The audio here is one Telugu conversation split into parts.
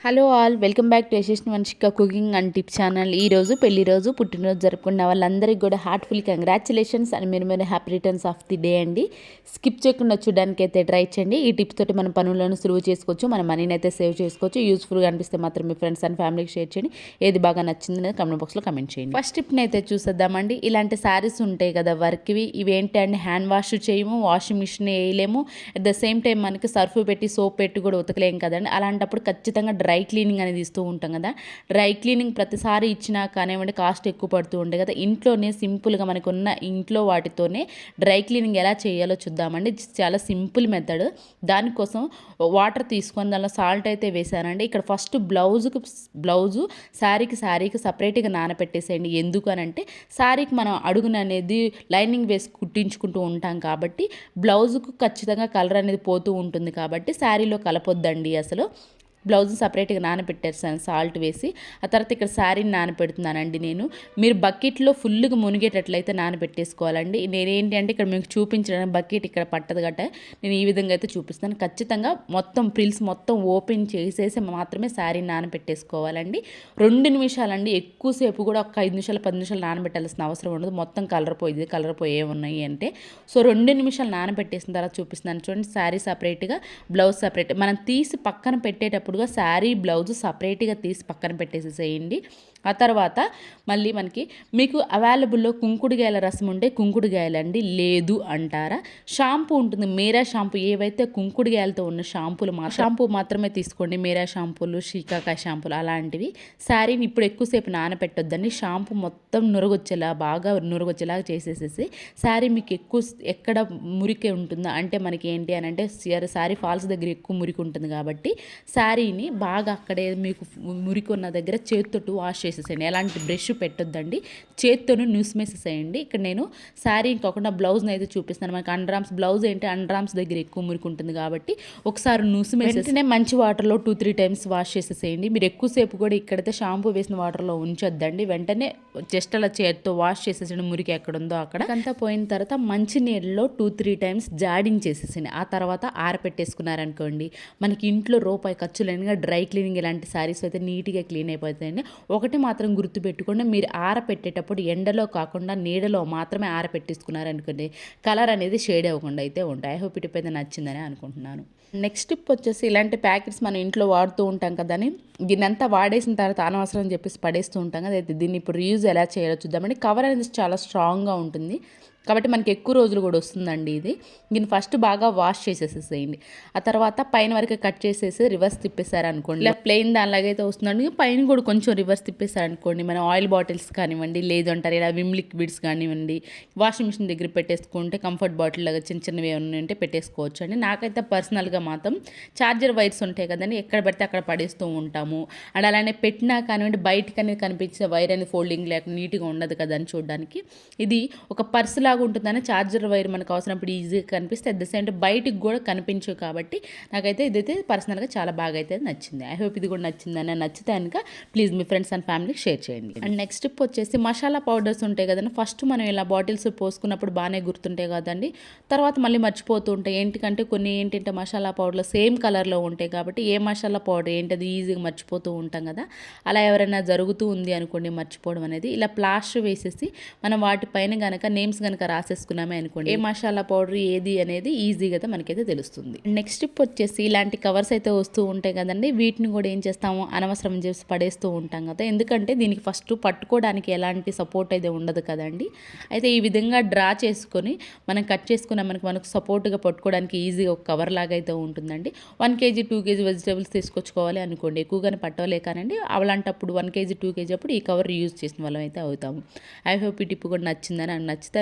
Hello all, welcome back to Yashasvi Vamshika cooking and tips channel. ఈరోజు పెళ్లి రోజు పుట్టినరోజు జరుపుకున్న వాళ్ళందరికీ కూడా హార్ట్ఫుల్ కంగ్రాచులేషన్స్ అండ్ మీరు happy returns of the day అండి. స్కిప్ చేయకుండా చూడడానికి అయితే ట్రై చేయండి. ఈ టిప్స్ తోటి మన పనులను సులువు చేసుకోవచ్చు, మన మనీని అయితే సేవ్ చేసుకోవచ్చు. యూస్ఫుల్గా అనిపిస్తే మాత్రం మీ ఫ్రెండ్స్ అండ్ ఫ్యామిలీకి షేర్ చేయండి. ఏది బాగా నచ్చింది అనేది కమెంట్ బాక్స్లో కమెంట్ చేయండి. ఫస్ట్ టిప్ని అయితే చూసేద్దామండి. ఇలాంటి శారీస్ ఉంటాయి కదా వర్క్వి, ఇవి ఏంటంటే హ్యాండ్ వాష్ చేయము, వాషింగ్ మిషన్ వేయలేము, అట్ ద సేమ్ టైం మనకి సర్ఫ్ పెట్టి సోప్ పెట్టి కూడా ఉతకలేము కదండి. అలాంటప్పుడు ఖచ్చితంగా డ్రై క్లీనింగ్ అనేది ఇస్తూ ఉంటాం కదా. డ్రై క్లీనింగ్ ప్రతిసారి ఇచ్చినా కానివ్వండి కాస్ట్ ఎక్కువ పడుతూ ఉండే కదా. ఇంట్లోనే సింపుల్గా మనకు ఉన్న ఇంట్లో వాటితోనే డ్రై క్లీనింగ్ ఎలా చేయాలో చూద్దామండి. చాలా సింపుల్ మెథడ్. దానికోసం వాటర్ తీసుకొని దానిలో సాల్ట్ అయితే వేసానండి. ఇక్కడ ఫస్ట్ బ్లౌజు శారీకి సపరేట్గా నానపెట్టేసేయండి. ఎందుకు అని అంటే శారీకి మనం అడుగున అనేది లైనింగ్ వేసి కుట్టించుకుంటూ ఉంటాం కాబట్టి బ్లౌజుకు ఖచ్చితంగా కలర్ అనేది పోతూ ఉంటుంది కాబట్టి శారీలో కలపొద్దండి. అసలు బ్లౌజ్ సపరేట్గా నానబెట్టేస్తాను సాల్ట్ వేసి. ఆ తర్వాత ఇక్కడ శారీని నానబెడుతున్నానండి నేను. మీరు బకెట్లో ఫుల్గా మునిగేటట్లయితే నానబెట్టేసుకోవాలండి. నేనేంటి అంటే ఇక్కడ మీకు చూపించడానికి బకెట్ ఇక్కడ పట్టదు గట్ట నేను ఈ విధంగా అయితే చూపిస్తాను. ఖచ్చితంగా మొత్తం ప్రిల్స్ మొత్తం ఓపెన్ చేసేసి మాత్రమే శారీని నానబెట్టేసుకోవాలండి. 2 నిమిషాలండి, ఎక్కువసేపు కూడా ఒక 5 నిమిషాలు 10 నిమిషాలు నానబెట్టాల్సిన అవసరం ఉండదు. మొత్తం కలర్ పోయి ఏమున్నాయి అంటే సో 2 నిమిషాలు నానబెట్టేసిన తర్వాత చూపిస్తున్నాను చూడండి. శారీ సపరేట్గా, బ్లౌజ్ సపరేట్. మనం తీసి పక్కన పెట్టేటప్పుడు శారీ బ్లౌజ్ సపరేట్గా తీసి పక్కన పెట్టేసేసేయండి. ఆ తర్వాత మళ్ళీ మనకి మీకు అవైలబుల్లో కుంకుడుగాయల రసం ఉంటే కుంకుడుగాయలండి, లేదు అంటారా షాంపూ ఉంటుంది, మేరా షాంపూ. ఏవైతే కుంకుడుగాయలతో ఉన్న షాంపూ మాత్రమే తీసుకోండి. మేరా షాంపూలు, షీకాకాయ షాంపూలు అలాంటివి. శారీని ఇప్పుడు ఎక్కువసేపు నానపెట్టొద్దండి. షాంపూ మొత్తం బాగా నురగొచ్చేలాగా చేసేసేసి శారీ మీకు ఎక్కడ మురికి ఉంటుందో అంటే మనకి ఏంటి అని అంటే శారీ ఫాల్స్ దగ్గర ఎక్కువ మురికి ఉంటుంది కాబట్టి శారీని బాగా అక్కడే మీకు మురికి ఉన్న దగ్గర చేతితోటి వాష్ చేసేసేయండి. ఎలాంటి బ్రష్ పెట్టొద్దండి, చేతితోనే న్యూస్మేసేసేయండి. ఇక్కడ నేను శారీ కాకుండా బ్లౌజ్ని అయితే చూపిస్తాను. మనకి అండరామ్స్ బ్లౌజ్ ఏంటి అండరామ్స్ దగ్గర ఎక్కువ మురికి ఉంటుంది కాబట్టి ఒకసారి న్యూస్మేసేనే మంచి వాటర్లో 2-3 టైమ్స్ వాష్ చేసేసేయండి. మీరు ఎక్కువసేపు కూడా ఇక్కడైతే షాంపూ వేసిన వాటర్లో ఉంచొద్దండి. వెంటనే జస్ట్ అలా చేతితో వాష్ చేసేసేయండి. మురికి ఎక్కడ ఉందో అక్కడ అంతా పోయిన తర్వాత మంచి నీళ్ళలో 2-3 టైమ్స్ జాడించేసేసేయండి. ఆ తర్వాత ఆరపెట్టేసుకున్నారనుకోండి, మనకి ఇంట్లో రూపాయి ఖర్చు లేనిగా డ్రై క్లీనింగ్ ఇలాంటి శారీస్ అయితే నీట్గా క్లీన్ అయిపోతాయండి. ఒకటి మాత్రం గుర్తుపెట్టుకోండి, మీరు ఆరపెట్టేటప్పుడు ఎండలో కాకుండా నీడలో మాత్రమే ఆరపెట్టేసుకున్నారనుకోండి కలర్ అనేది షేడ్ అవ్వకుండా అయితే ఉంటాయి. ఐ హోప్ ఈ టిప్ అయితే నచ్చిందని అనుకుంటున్నాను. నెక్స్ట్ టిప్ వచ్చేసి ఇలాంటి ప్యాకెట్స్ మనం ఇంట్లో వాడుతూ ఉంటాం కదా అని దీన్ని అంతా వాడేసిన తర్వాత అనవసరం అని చెప్పేసి పడేస్తూ ఉంటాం కదా. అయితే దీన్ని ఇప్పుడు రీయూజ్ ఎలా చేయాలో చూద్దామండి. కవర్ అనేది చాలా స్ట్రాంగ్గా ఉంటుంది కాబట్టి మనకి ఎక్కువ రోజులు కూడా వస్తుందండి ఇది. దీన్ని ఫస్ట్ బాగా వాష్ చేసేసేసేయండి. ఆ తర్వాత పైన వరకు కట్ చేసేసి రివర్స్ తిప్పేశారనుకోండి, ఇలా ప్లెయిన్ దానిలాగైతే వస్తుందండి. పైన కూడా కొంచెం రివర్స్ తిప్పేశారనుకోండి, మన ఆయిల్ బాటిల్స్ కానివ్వండి, లేదు అంటారు ఇలా విమ్ లిక్విడ్స్ కానివ్వండి, వాషింగ్ మిషన్ దగ్గర పెట్టేసుకుంటే కంఫర్ట్ బాటిల్ లాగా చిన్నవి ఏమైనా ఉంటే పెట్టేసుకోవచ్చు అండి. నాకైతే పర్సనల్గా మాత్రం చార్జర్ వైర్స్ ఉంటాయి కదండి, ఎక్కడ పడితే అక్కడ పడేస్తూ ఉంటాము. అండ్ అలానే పెట్టినా కానివ్వండి బయటకు అనేది కనిపించే వైర్ అనేది ఫోల్డింగ్ లేక నీట్గా ఉండదు కదా అని చూడడానికి. ఇది ఒక పర్స్ లాగా ఉంటుందని చార్జర్ వైర్ మనకు అవసరప్పుడు ఈజీగా కనిపిస్తే అట్ ద సేమ్ టైం బయటికి కూడా కనిపించవు కాబట్టి నాకైతే ఇదైతే పర్సనల్గా చాలా బాగా అయితే నచ్చింది. ఐ హోప్ ఇది కూడా నచ్చిందని. నచ్చితే కనుక ప్లీజ్ మీ ఫ్రెండ్స్ అండ్ ఫ్యామిలీకి షేర్ చేయండి. అండ్ నెక్స్ట్ టిప్ వచ్చేసి మసాలా పౌడర్స్ ఉంటాయి కదండి. ఫస్ట్ మనం ఇలా బాటిల్స్ పోసుకున్నప్పుడు బాగానే గుర్తుంటాయి కదండి, తర్వాత మళ్ళీ మర్చిపోతూ ఉంటాయి. ఏంటికంటే కొన్ని ఏంటంటే మసాలా పౌడర్లు సేమ్ కలర్లో ఉంటాయి కాబట్టి ఏ మసాలా పౌడర్ ఏంటది ఈజీగా మర్చిపోతూ ఉంటాం కదా. అలా ఎవరైనా జరుగుతూ ఉంది అనుకోండి మర్చిపోవడం అనేది, ఇలా ప్లాస్టర్ వేసేసి మనం వాటిపైన కనుక నేమ్స్ కనుక రాసేసుకున్నామే అనుకోండి ఏ మసాలా పౌడర్ ఏది అనేది ఈజీగా అయితే మనకైతే తెలుస్తుంది. నెక్స్ట్ టిప్ వచ్చేసి ఇలాంటి కవర్స్ అయితే వస్తూ ఉంటాయి కదండి, వీటిని కూడా ఏం చేస్తాము అనవసరం చేసి పడేస్తూ ఉంటాం కదా. ఎందుకంటే దీనికి ఫస్ట్ పట్టుకోవడానికి ఎలాంటి సపోర్ట్ అయితే ఉండదు కదండి. అయితే ఈ విధంగా డ్రా చేసుకొని మనం కట్ చేసుకున్న మనకు సపోర్ట్గా పట్టుకోవడానికి ఈజీగా ఒక కవర్ లాగా అయితే ఉంటుందండి. 1 kg 2 kg వెజిటేబుల్స్ తీసుకొచ్చుకోవాలి అనుకోండి, ఎక్కువగానే పట్టవలే కానండి. అలాంటప్పుడు 1 kg 2 kg అప్పుడు ఈ కవర్ యూజ్ చేసిన వాళ్ళం అయితే అవుతాము. ఐ హోప్ ఈ టిప్ కూడా నచ్చిందని. నచ్చితే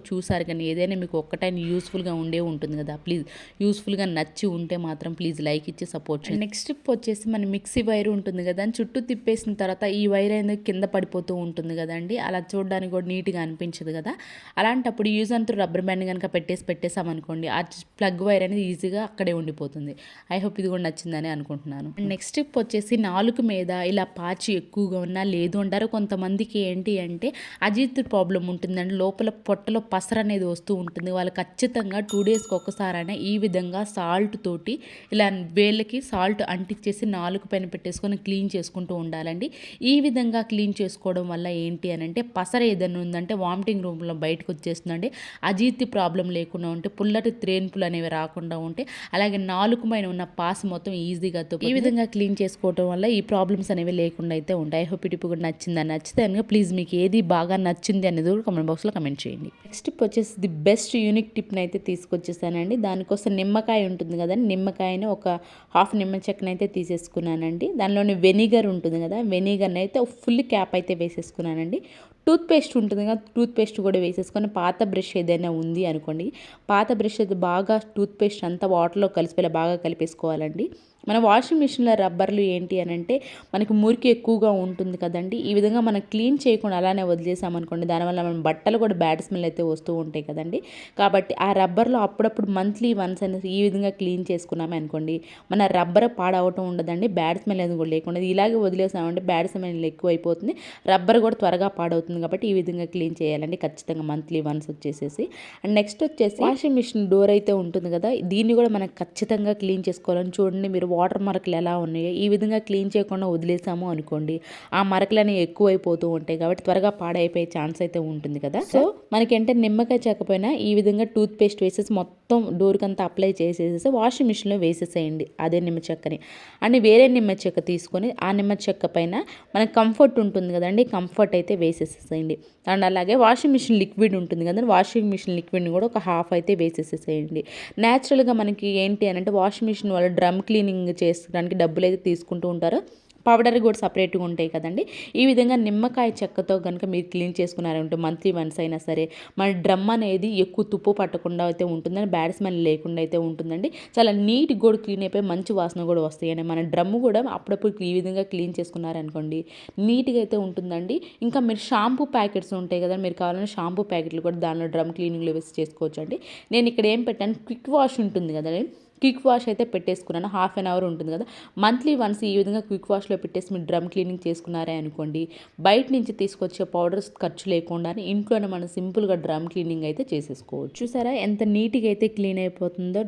చూసారు కానీ ఏదైనా మీకు ఒక్కటైనా యూస్ఫుల్గా ఉంటుంది కదా. ప్లీజ్ యూస్ఫుల్గా నచ్చి ఉంటే మాత్రం ప్లీజ్ లైక్ ఇచ్చి సపోర్ట్ చేయండి. నెక్స్ట్ టిప్ వచ్చేసి మన మిక్సీ వైర్ ఉంటుంది కదా, దాన్ని చుట్టూ తిప్పేసిన తర్వాత ఈ వైర్ అనేది కింద పడిపోతూ ఉంటుంది కదండి. అలా చూడడానికి కూడా నీట్గా అనిపించదు కదా. అలాంటప్పుడు యూజ్ అంతా రబ్బర్ బ్యాండ్ కనుక పెట్టేసామనుకోండి ఆ ప్లగ్ వైర్ అనేది ఈజీగా అక్కడే ఉండిపోతుంది. ఐ హోప్ ఇది కూడా నచ్చిందని అనుకుంటున్నాను. నెక్స్ట్ టిప్ వచ్చేసి నాలుగు మీద ఇలా పాచి ఎక్కువగా ఉన్నా లేదు అంటారు కొంతమందికి ఏంటి అంటే అజీర్తి ప్రాబ్లం ఉంటుందండి. లోపల పొట్ట బట్టలో పసర అనేది వస్తూ ఉంటుంది. వాళ్ళు ఖచ్చితంగా 2 డేస్‌కి ఒక్కసారైనా ఈ విధంగా సాల్ట్ తోటి ఇలా వేళ్ళకి సాల్ట్ అంటించేసి నాలుక పైన పెట్టేసుకొని క్లీన్ చేసుకుంటూ ఉండాలండి. ఈ విధంగా క్లీన్ చేసుకోవడం వల్ల ఏంటి అనంటే పసర ఏదైనా ఉందంటే వామిటింగ్ రూమ్‌లో బయటకు వచ్చేస్తుందండి. అజీర్తి ప్రాబ్లం లేకుండా ఉంటే, పుల్లటి త్రేన్పులు అనేవి రాకుండా ఉంటే, అలాగే నాలుక పైన ఉన్న పాస్ మొత్తం ఈజీగా ఈ విధంగా క్లీన్ చేసుకోవడం వల్ల ఈ ప్రాబ్లమ్స్ అనేవి లేకుండా అయితే ఉంటాయి. ఐ హోప్ ఈ టిప్ కూడా నచ్చిందని. నచ్చితే కనుక ప్లీజ్ మీకు ఏది బాగా నచ్చింది అనేది కూడా కామెంట్ బాక్స్లో కమెంట్ చేయండి. నెక్స్ట్ టిప్ వచ్చేసి ది బెస్ట్ యూనిక్ టిప్ని అయితే తీసుకొచ్చేసానండి. దానికోసం నిమ్మకాయ ఉంటుంది కదండి, నిమ్మకాయని ఒక హాఫ్ నిమ్మ చెక్కని అయితే తీసేసుకున్నానండి. దానిలోని వెనిగర్ ఉంటుంది కదా, వెనిగర్ని అయితే ఫుల్ క్యాప్ అయితే వేసేసుకున్నానండి. టూత్ పేస్ట్ ఉంటుంది కదా, టూత్ పేస్ట్ కూడా వేసేసుకొని పాత బ్రష్ ఏదైనా ఉంది అనుకోండి, పాత బ్రష్ అయితే బాగా టూత్ పేస్ట్ అంతా వాటర్లో కలిసిపోయేలా బాగా కలిపేసుకోవాలండి. మన వాషింగ్ మిషన్లో రబ్బర్లు ఏంటి అని అంటే మనకి మురికి ఎక్కువగా ఉంటుంది కదండి. ఈ విధంగా మనం క్లీన్ చేయకుండా అలానే వదిలేసామనుకోండి, దానివల్ల మన బట్టలు కూడా బ్యాడ్ స్మెల్ అయితే వస్తూ ఉంటాయి కదండి. కాబట్టి ఆ రబ్బర్లో అప్పుడప్పుడు మంత్లీ వన్స్ అనేది ఈ విధంగా క్లీన్ చేసుకున్నామే అనుకోండి, మన రబ్బర్ పాడవటం ఉండదండి, బ్యాడ్ స్మెల్ అనేది కూడా లేకుండా. ఇలాగే వదిలేసామంటే బ్యాడ్ స్మెల్ ఎక్కువ అయిపోతుంది, రబ్బర్ కూడా త్వరగా పాడవుతుంది. కాబట్టి ఈ విధంగా క్లీన్ చేయాలండి ఖచ్చితంగా మంత్లీ వన్స్ వచ్చేసేసి. అండ్ నెక్స్ట్ వచ్చేసి వాషింగ్ మిషన్ డోర్ అయితే ఉంటుంది కదా, దీన్ని కూడా మనం ఖచ్చితంగా క్లీన్ చేసుకోవాలని. చూడండి మీరు వాటర్ మరకలు ఎలా ఉన్నాయో, ఈ విధంగా క్లీన్ చేయకుండా వదిలేసాము అనుకోండి, ఆ మరకలు అనేవి ఎక్కువైపోతూ ఉంటాయి కాబట్టి త్వరగా పాడైపోయే ఛాన్స్ అయితే ఉంటుంది కదా. సో మనకేంటే నిమ్మకాయ చెక్కపోయినా ఈ విధంగా టూత్ పేస్ట్ వేసేసి మొత్తం డోర్కి అంతా అప్లై చేసేసి వాషింగ్ మిషన్లో వేసేసేయండి అదే నిమ్మ చెక్కని. అండ్ వేరే నిమ్మ చెక్క తీసుకొని ఆ నిమ్మ చెక్క పైన మనకి కంఫర్ట్ ఉంటుంది కదండి, కంఫర్ట్ అయితే వేసేసేసేయండి. అండ్ అలాగే వాషింగ్ మిషన్ లిక్విడ్ ఉంటుంది కదండి, వాషింగ్ మిషన్ లిక్విడ్ని కూడా ఒక హాఫ్ అయితే వేసేసేసేయండి. న్యాచురల్గా మనకి ఏంటి అని అంటే వాషింగ్ మిషన్ వల్ల డ్రమ్ క్లీనింగ్ చేసుకోవడానికి డబ్బులు అయితే తీసుకుంటూ ఉంటారు, పౌడర్ కూడా సపరేట్గా ఉంటాయి కదండి. ఈ విధంగా నిమ్మకాయ చెక్కతో కనుక మీరు క్లీన్ చేసుకున్నారంటే మంత్లీ వన్స్ అయినా సరే మన డ్రమ్ అనేది ఎక్కువ తుప్పు పట్టకుండా అయితే ఉంటుందని, బ్యాడ్ స్మెల్ లేకుండా అయితే ఉంటుందండి. చాలా నీట్గా కూడా క్లీన్ అయిపోయి మంచి వాసన కూడా వస్తాయండి. మన డ్రమ్ కూడా అప్పుడప్పుడు ఈ విధంగా క్లీన్ చేసుకున్నారనుకోండి నీట్గా అయితే ఉంటుందండి. ఇంకా మీరు షాంపూ ప్యాకెట్స్ ఉంటాయి కదా, మీరు కావాలంటే షాంపూ ప్యాకెట్లు కూడా దానిలో డ్రమ్ క్లీనింగ్లో వేసి చేసుకోవచ్చు అండి. నేను ఇక్కడ ఏం పెట్టాను, క్విక్ వాష్ ఉంటుంది కదండి, క్విక్ వాష్ అయితే పెట్టేసుకున్నాను. హాఫ్ అన్ అవర్ ఉంటుంది కదా, మంత్లీ వన్స్ ఈ విధంగా క్విక్ వాష్లో పెట్టేసి మీరు డ్రమ్ క్లీనింగ్ చేసుకున్నారే అనుకోండి, బయట నుంచి తీసుకొచ్చే పౌడర్స్ ఖర్చు లేకుండానే ఇంట్లోనే మనం సింపుల్గా డ్రమ్ క్లీనింగ్ అయితే చేసేసుకోవచ్చు. చూసారా ఎంత నీట్గా అయితే క్లీన్ అయిపోతుందో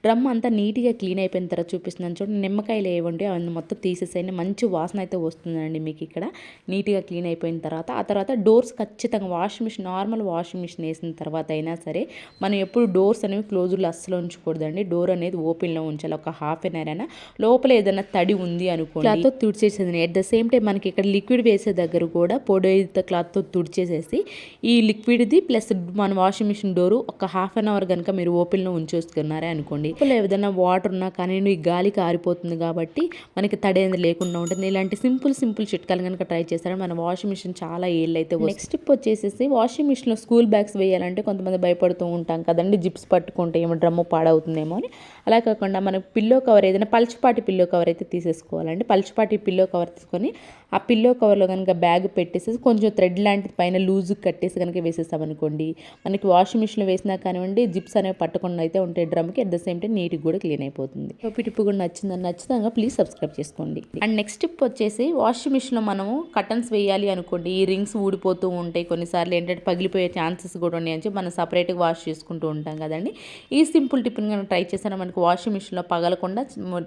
డ్రమ్ అంతా నీట్గా క్లీన్ అయిపోయిన తర్వాత చూపిస్తున్నాను చూడండి. నిమ్మకాయలు ఏవండి అవన్నీ మొత్తం తీసేసేయండి, మంచి వాసన అయితే వస్తుందండి మీకు ఇక్కడ నీట్గా క్లీన్ అయిపోయిన తర్వాత. ఆ తర్వాత డోర్స్ ఖచ్చితంగా washing machine, normal washing machine వేసిన తర్వాత అయినా సరే మనం ఎప్పుడు డోర్స్ అనేవి క్లోజ్లో అస్సలు ఉంచకూడదండి. డోర్ అనేది ఓపెన్లో ఉంచాలి. ఒక హాఫ్ అన్ అవర్ అయినా లోపల ఏదైనా తడి ఉంది అనుకోండి క్లాత్తో తుడిచేసేది. ఎట్ ద సేమ్ టైం మనకి ఇక్కడ లిక్విడ్ వేసే దగ్గర కూడా పొడి క్లాత్తో తుడిచేసేసి ఈ లిక్విడ్ది ప్లస్ మన వాషింగ్ మిషన్ డోరు ఒక హాఫ్ అన్ అవర్ కనుక మీరు ఓపెన్లో ఉంచేసుకున్నారే అనుకోండి, లోపల ఏదైనా వాటర్ ఉన్నా కానీ ఈ గాలికి ఆరిపోతుంది కాబట్టి మనకి తడి అనేది లేకుండా ఉంటుంది. ఇలాంటి సింపుల్ చిట్కాలు కనుక ట్రై చేస్తారని మన వాషింగ్ మిషన్ చాలా ఏళ్ళు అయితే. నెక్స్ట్ టిప్ వచ్చేసేసి వాషింగ్ మిషన్లో స్కూల్ బ్యాగ్స్ వేయాలంటే కొంతమంది భయపడుతూ ఉంటాం కదండి, జిప్స్ పట్టుకుంటే ఏమో డ్రమ్ము పాడవుతుందేమో అని. అలా కాకుండా మనకు పిల్లో కవర్ ఏదైనా పలుచపాటి పిల్లో కవర్ అయితే తీసేసుకోవాలండి. పలుచపాటి పిల్లో కవర్ తీసుకొని ఆ పిల్లో కవర్లో కనుక బ్యాగ్ పెట్టేసి కొంచెం థ్రెడ్ లాంటిది పైన లూజ్ కట్టేసి కనుక వేసేస్తామనుకోండి, మనకి వాషింగ్ మిషన్లో వేసినా కానివ్వండి జిప్స్ అనేవి పట్టకుండా అయితే ఉంటాయి డ్రమ్కి. అట్ ద సేమ్ టైం నీట్గా కూడా క్లీన్ అయిపోతుంది. ఈ టిప్ కూడా నచ్చితంగా ప్లీజ్ సబ్స్క్రైబ్ చేసుకోండి. అండ్ నెక్స్ట్ టిప్ వచ్చేసి వాషింగ్ మిషన్లో మనము కర్టన్స్ వేయాలి అనుకోండి, ఈ రింగ్స్ ఊడిపోతూ ఉంటాయి, కొన్నిసార్లు ఏంటంటే పగిలిపోయే ఛాన్సెస్ కూడా ఉన్నాయి అని మనం సపరేట్గా వాష్ చేసుకుంటూ ఉంటాం కదండి. ఈ సింపుల్ టిప్ని కనుక ట్రై చేసినా మనకు వాషింగ్ మిషన్లో పగలకుండా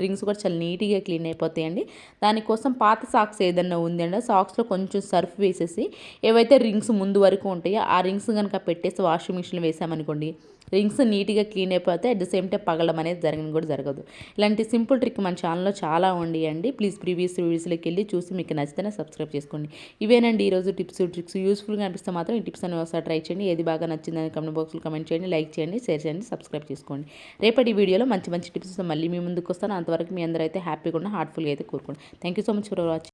రింగ్స్ కూడా చాలా నీట్గా క్లీన్ అయిపోతాయండి. దానికోసం పాత సాక్స్ ఏదైనా ఉంది అంటే సాక్స్లో కొంచెం సర్ఫ్ వేసేసి ఏవైతే రింగ్స్ ముందు వరకు ఉంటాయో ఆ రింగ్స్ కనుక పెట్టేసి వాషింగ్ మిషన్లో వేసామనుకోండి, రింగ్స్ నీట్గా క్లీన్ అయిపోతే అట్ ద సేమ్ టైం పగలడం అనేది జరగదు. ఇలాంటి సింపుల్ ట్రిక్ మన ఛానల్లో చాలా ఉండి ప్లీజ్ ప్రీవియస్ వీడియోస్లోకి వెళ్ళి చూసి మీకు నచ్చితేనే సబ్స్క్రైబ్ చేసుకోండి. ఇవేనండి ఈరోజు టిప్స్ ట్రిక్స్. యూస్ఫుల్గా అనిపిస్తే మాత్రం ఈ టిప్స్ అని ఒకసారి ట్రై చేయండి. ఏది బాగా నచ్చిందని కమెంట్ బాక్స్లో కమెంట్ చేయండి, లైక్ చేయండి, షేర్ చేయండి, సబ్స్క్రైబ్ చేసుకోండి. రేపటి వీడియోలో మంచి టిప్స్ మళ్ళీ మీ ముందుకు వస్తాను. అంతవరకు మీ అందరూ అయితే హ్యాపీగా ఉన్న హార్ట్ఫుల్గా అయితే కోరుకోండి. Thank you so much for watching.